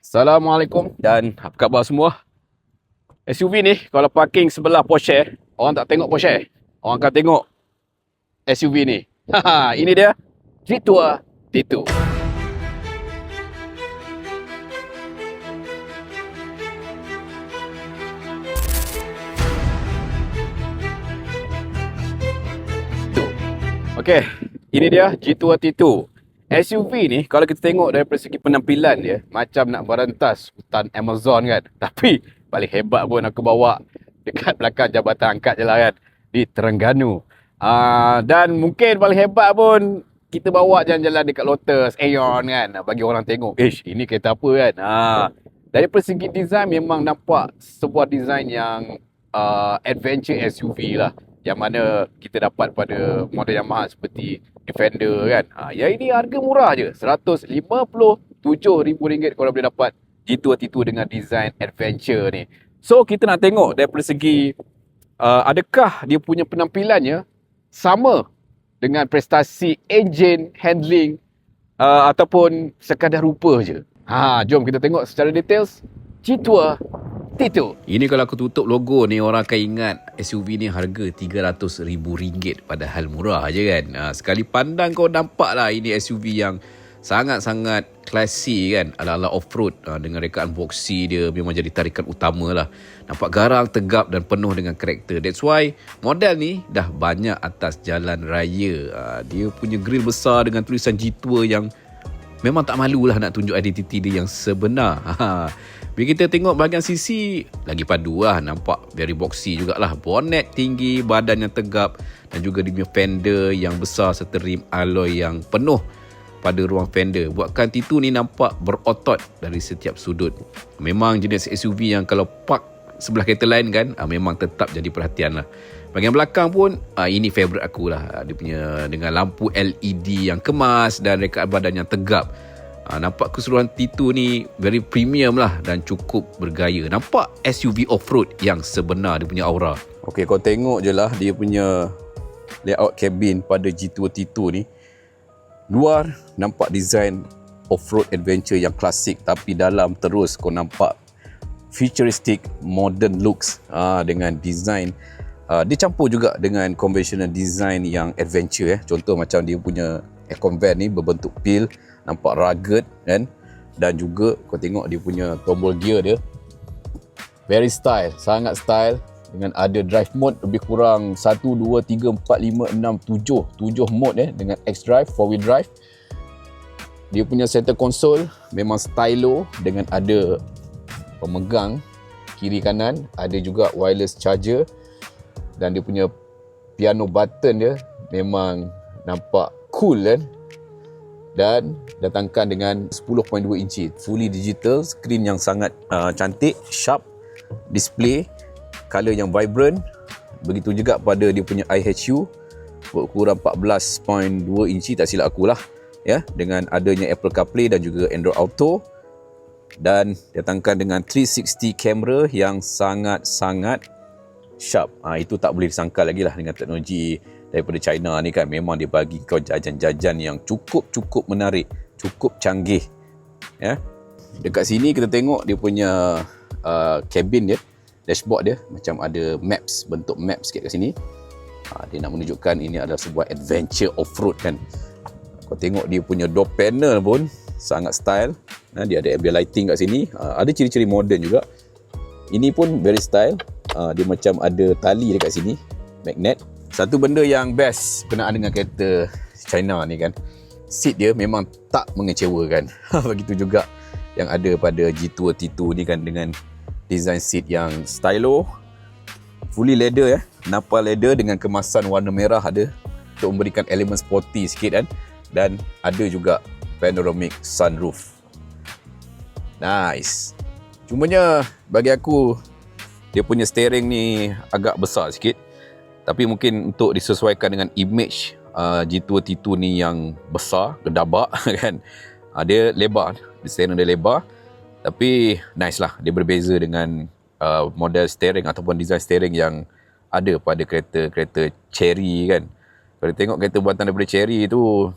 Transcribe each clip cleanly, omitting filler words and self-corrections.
Assalamualaikum dan apa khabar semua? SUV ni kalau parking sebelah Porsche, orang tak tengok Porsche. Orang akan tengok SUV ni. Haha, ini dia G-Tour T2. Okey, ini dia G-Tour T2. SUV ni kalau kita tengok dari segi penampilan dia macam nak berentas hutan Amazon kan. Tapi paling hebat pun aku bawa dekat belakang jabatan angkat je lah kan, di Terengganu. Dan mungkin paling hebat pun kita bawa jalan-jalan dekat Lotus, Aeon kan, bagi orang tengok, ini kereta apa kan. Dari segi design memang nampak sebuah design yang adventure SUV lah, yang mana kita dapat pada model yang mahal seperti Defender kan. Yang ini harga murah je, RM157,000 korang boleh dapat G-Tour T2 dengan design adventure ni. So kita nak tengok daripada segi adakah dia punya penampilannya sama dengan prestasi engine, handling, ataupun sekadar rupa je. Jom kita tengok secara details G-Tour T2. Ini kalau aku tutup logo ni, orang akan ingat SUV ni harga RM300,000, padahal murah je kan. Sekali pandang kau nampak lah ini SUV yang sangat-sangat classy kan, ala-ala off-road, dengan rekaan boxy dia memang jadi tarikan utama lah. Nampak garang, tegap dan penuh dengan karakter. That's why model ni dah banyak atas jalan raya. Dia punya grill besar dengan tulisan G-Tour yang memang tak malulah nak tunjuk identiti dia yang sebenar. Bila kita tengok bahagian sisi, lagi padu lah. Nampak very boxy jugalah. Bonnet tinggi, badan yang tegap dan juga dia punya fender yang besar serta rim alloy yang penuh pada ruang fender. Buatkan T2 ni nampak berotot dari setiap sudut. Memang jenis SUV yang kalau park sebelah kereta lain kan, memang tetap jadi perhatian lah. Bahagian belakang pun, ini favourite aku lah. Dia punya dengan lampu LED yang kemas dan rekaan badan yang tegap. Nampak keseluruhan T2 ni very premium lah dan cukup bergaya. Nampak SUV off-road yang sebenar dia punya aura. Okey, kau tengok je lah dia punya layout cabin pada G-Tour T2 ni. Luar nampak design off-road adventure yang klasik, tapi dalam terus kau nampak futuristic modern looks dengan design. Dia campur juga dengan conventional design yang adventure. Contoh macam dia punya aircon vent ni berbentuk pil, nampak rugged kan. Dan juga kau tengok dia punya tombol gear dia very style, sangat style, dengan ada drive mode lebih kurang 1, 2, 3, 4, 5, 6, 7 mode dengan X-Drive, 4-wheel drive. Dia punya center console memang stylo dengan ada pemegang kiri kanan, ada juga wireless charger, dan dia punya piano button dia memang nampak cool kan. Dan datangkan dengan 10.2 inci fully digital, screen yang sangat cantik, sharp, display color yang vibrant. Begitu juga pada dia punya IHU, berkurang 14.2 inci tak silap aku lah ya, dengan adanya Apple CarPlay dan juga Android Auto. Dan datangkan dengan 360 kamera yang sangat-sangat sharp. Itu tak boleh disangkal lagi lah dengan teknologi daripada China ni kan. Memang dia bagi kau jajan-jajan yang cukup menarik, cukup canggih ya. Dekat sini kita tengok dia punya cabin dia, dashboard dia macam ada maps, bentuk map sikit kat sini. Dia nak menunjukkan ini adalah sebuah adventure off-road kan. Kau tengok dia punya door panel pun sangat style. Dia ada ambient lighting kat sini. Ada ciri-ciri modern juga. Ini pun very style. Dia macam ada tali dekat sini, magnet. Satu benda yang best berkenaan dengan kereta China ni kan, seat dia memang tak mengecewakan. Begitu juga yang ada pada G-Tour T2 ni kan, dengan design seat yang stylo, fully leather ya, napal leather dengan kemasan warna merah ada untuk memberikan elemen sporty sikit kan. Dan ada juga panoramic sunroof. Nice. Cumanya bagi aku dia punya steering ni agak besar sikit. Tapi mungkin untuk disesuaikan dengan image G-Tour T2 ni yang besar, gedabak kan. Dia lebar, steering dia lebar. Tapi nice lah, dia berbeza dengan model steering ataupun design steering yang ada pada kereta-kereta Chery kan. Kalau tengok kereta buatan daripada Chery tu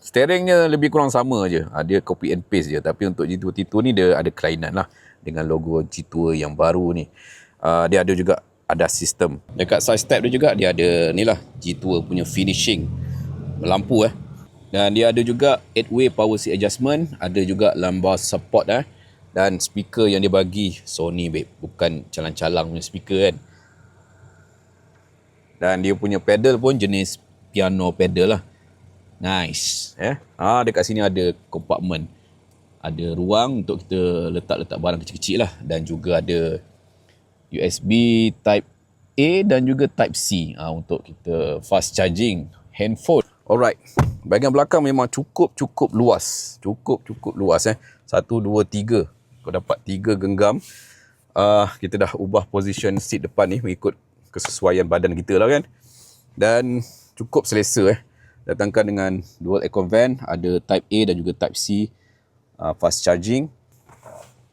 Steeringnya lebih kurang sama je. Dia copy and paste je. Tapi untuk G2 T2 ni dia ada kelainan lah dengan logo G2 yang baru ni. Dia ada juga ada sistem. Dekat side step dia juga dia ada ni lah G2 punya finishing lampu Dan dia ada juga 8-way power seat adjustment, ada juga lumbar support dan speaker yang dia bagi Sony babe, bukan calang-calang punya speaker kan. Dan dia punya pedal pun jenis piano pedal lah. Nice. Dekat sini ada compartment. Ada ruang untuk kita letak-letak barang kecil-kecil lah. Dan juga ada USB Type A dan juga Type C untuk kita fast charging handphone. Alright. Bahagian belakang memang cukup luas. Cukup luas 1, 2, 3. Kau dapat 3 genggam. Kita dah ubah position seat depan ni mengikut kesesuaian badan kita lah kan. Dan cukup selesa Datangkan dengan dual aircon vent, ada Type A dan juga Type C fast charging.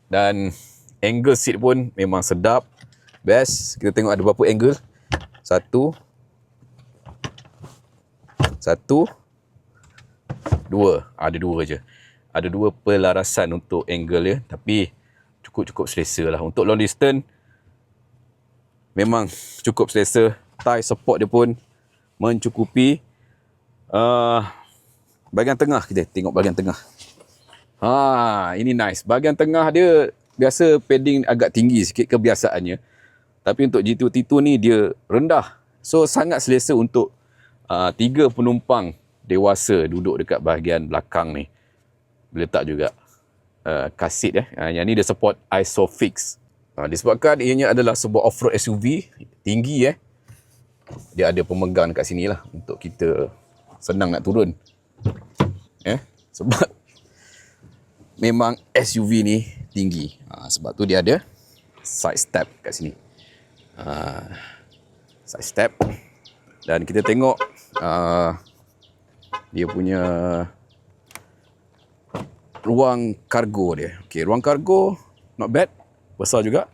Dan angle seat pun memang sedap, best. Kita tengok ada berapa angle. Satu, dua. Ada dua je. Ada dua pelarasan untuk angle dia, tapi cukup selesa lah. Untuk long distance memang cukup selesa. Thigh support dia pun mencukupi. Bahagian tengah, kita tengok bahagian tengah. Ini nice. Bahagian tengah dia biasa padding agak tinggi sikit kebiasaannya. Tapi untuk G2 T2 ni dia rendah. So sangat selesa untuk 3 penumpang dewasa duduk dekat bahagian belakang ni. Letak juga kasit Yang ni dia support ISOFIX. Disebabkan ianya adalah sebuah off-road SUV tinggi dia ada pemegang dekat sini lah untuk kita senang nak turun. Sebab memang SUV ni tinggi. Sebab tu dia ada side step kat sini. Side step. Dan kita tengok dia punya ruang kargo dia. Okay, ruang kargo not bad. Besar juga.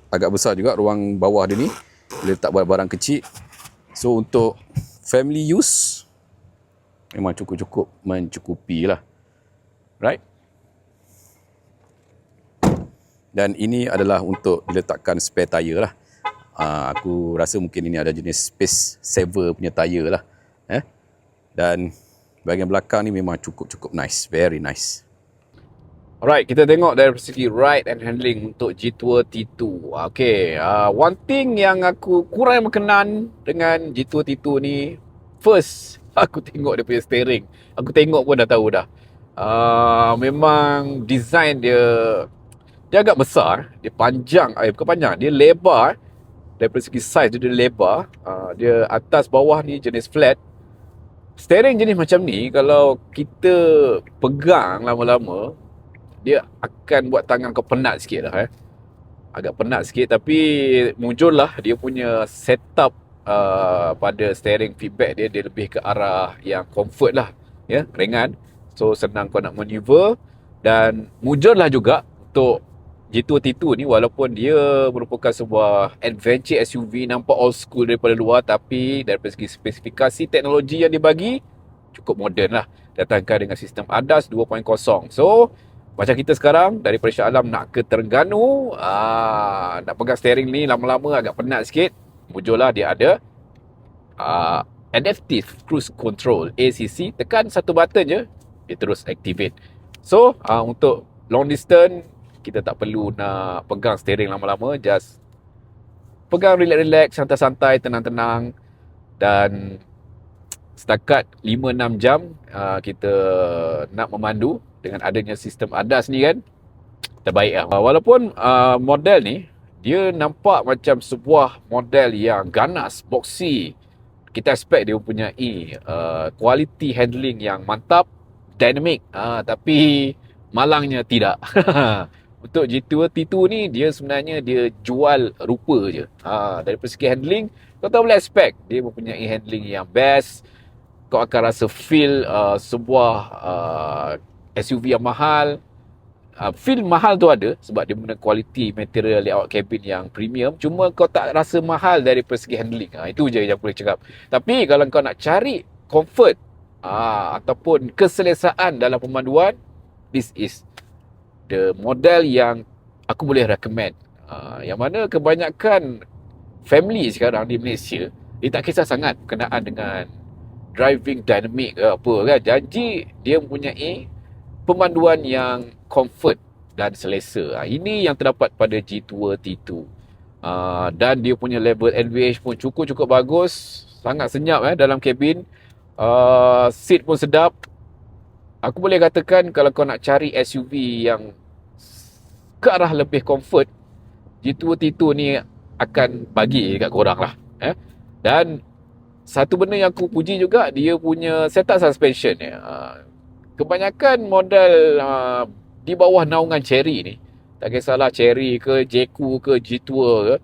Agak besar juga ruang bawah dia ni. Boleh letak barang-barang kecil. So untuk family use memang cukup mencukupi lah. Right? Dan ini adalah untuk diletakkan spare tire lah. Aku rasa mungkin ini ada jenis space saver punya tire lah. Dan bahagian belakang ni memang cukup nice. Very nice. Alright, kita tengok dari segi ride and handling untuk G2 T2. Okay, one thing yang aku kurang berkenan dengan G2 T2 ni, first, aku tengok dia punya steering. Aku tengok pun dah tahu dah. Memang design dia agak besar. Dia panjang, bukan panjang, dia lebar. Dari segi size dia lebar. Dia atas bawah ni jenis flat. Steering jenis macam ni, kalau kita pegang lama-lama, dia akan buat tangan kau penat sikit lah agak penat sikit. Tapi muncullah dia punya setup pada steering feedback dia lebih ke arah yang comfort lah, ringan. So senang kau nak maneuver. Dan muncullah juga untuk G2 T2 ni, walaupun dia merupakan sebuah adventure SUV, nampak old school daripada luar, tapi dari segi spesifikasi teknologi yang dibagi cukup moden lah. Datangkan dengan sistem ADAS 2.0. So macam kita sekarang daripada Shah Alam nak ke Terengganu, nak pegang steering ni lama-lama agak penat sikit. Muncullah dia ada Adaptive Cruise Control ACC. Tekan satu button je, dia terus activate. So untuk long distance, kita tak perlu nak pegang steering lama-lama. Just pegang relax-relax, santai-santai, tenang-tenang. Dan setakat 5-6 jam kita nak memandu dengan adanya sistem ADAS ni kan, terbaik lah. Walaupun model ni dia nampak macam sebuah model yang ganas, boxy, kita expect dia punya quality handling yang mantap, dynamic, tapi malangnya tidak. Untuk G2 T2 ni dia sebenarnya dia jual rupa je. Dari segi handling kau tak boleh expect dia mempunyai handling yang best. Kau akan rasa feel sebuah SUV yang mahal. Feel mahal tu ada sebab dia guna quality material layout cabin yang premium. Cuma kau tak rasa mahal dari segi handling. Itu je yang boleh cakap. Tapi kalau kau nak cari comfort ataupun keselesaan dalam pemanduan, this is the model yang aku boleh recommend. Yang mana kebanyakan family sekarang di Malaysia, dia tak kisah sangat berkenaan dengan driving dynamic ke apa kan. Janji dia mempunyai pemanduan yang comfort dan selesa. Ini yang terdapat pada G2 T2. Dan dia punya level LVH pun cukup bagus. Sangat senyap dalam kabin. Seat pun sedap. Aku boleh katakan kalau kau nak cari SUV yang ke arah lebih comfort, G2 T2 ni akan bagi dekat korang lah. Dan satu benda yang aku puji juga, dia punya setup suspension ni. Kebanyakan model di bawah naungan Chery ni, tak kisahlah Chery ke, Jeku ke, G-Tour ke,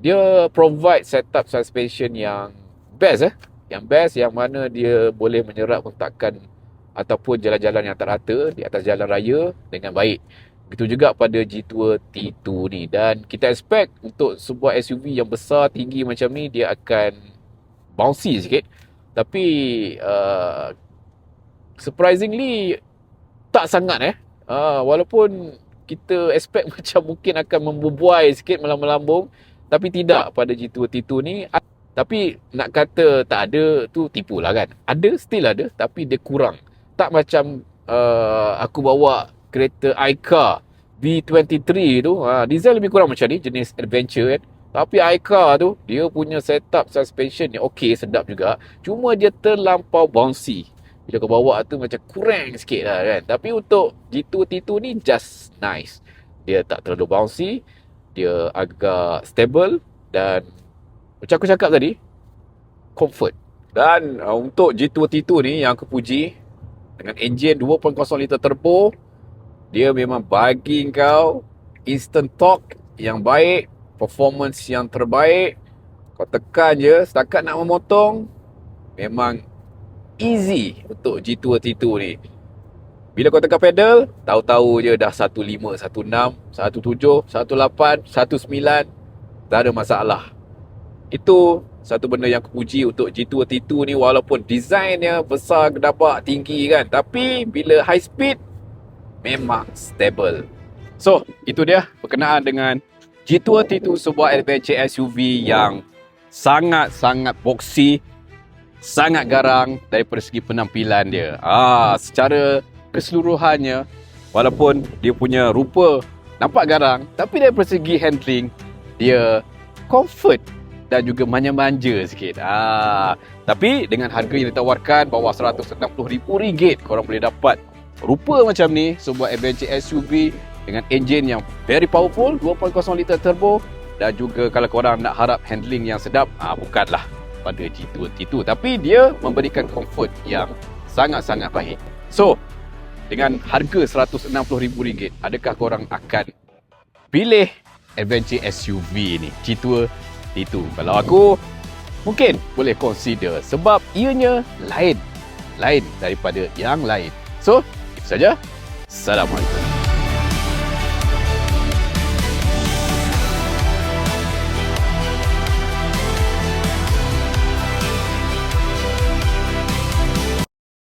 dia provide setup suspension yang best yang best, yang mana dia boleh menyerap hentakan ataupun jalan-jalan yang tak rata di atas jalan raya dengan baik. Begitu juga pada G2 T2 ni. Dan kita expect untuk sebuah SUV yang besar, tinggi macam ni, dia akan bouncy sikit. Tapi surprisingly tak sangat walaupun kita expect macam mungkin akan membuai sikit, melambung, tapi tidak pada G2 T2 ni. Tapi nak kata tak ada tu tipu lah kan. Ada, still ada, tapi dia kurang. Tak macam aku bawa kereta iCar V23 tu, design lebih kurang macam ni, jenis adventure kan. Tapi iCar tu, dia punya setup suspension ni okey, sedap juga. Cuma dia terlampau bouncy. Bila kau bawa tu macam kurang sikit lah kan. Tapi untuk G2 T2 ni just nice. Dia tak terlalu bouncy, dia agak stable, dan macam aku cakap tadi, comfort. Dan untuk G2 T2 ni yang aku puji, dengan enjin 2.0 liter turbo, dia memang bagi kau instant torque yang baik, performance yang terbaik. Kau tekan je, setakat nak memotong, memang easy untuk G2 T2 ni. Bila kau tekan pedal, tahu-tahu je dah 15, 16, 17, 18, 19, tak ada masalah. Itu satu benda yang aku puji untuk G2 T2 ni, walaupun desainnya besar, gedabak, tinggi kan, tapi bila high speed memang stable. So, itu dia berkenaan dengan G2 T2, sebuah adventure SUV yang sangat-sangat boxy, sangat garang daripada segi penampilan dia. Secara keseluruhannya, walaupun dia punya rupa nampak garang, tapi daripada segi handling, dia comfort dan juga manja-manja sikit. Tapi dengan harga yang ditawarkan bawah RM160,000, korang boleh dapat rupa macam ni, sebuah adventure SUV dengan enjin yang very powerful, 2.0 liter turbo, dan juga kalau korang nak harap handling yang sedap, bukanlah pada G2 T2, tapi dia memberikan comfort yang sangat-sangat baik. So, dengan harga RM160,000, adakah korang akan pilih adventure SUV ni, G2 T2? Kalau aku, mungkin boleh consider, sebab ianya lain daripada yang lain. So, itu saja. Assalamualaikum.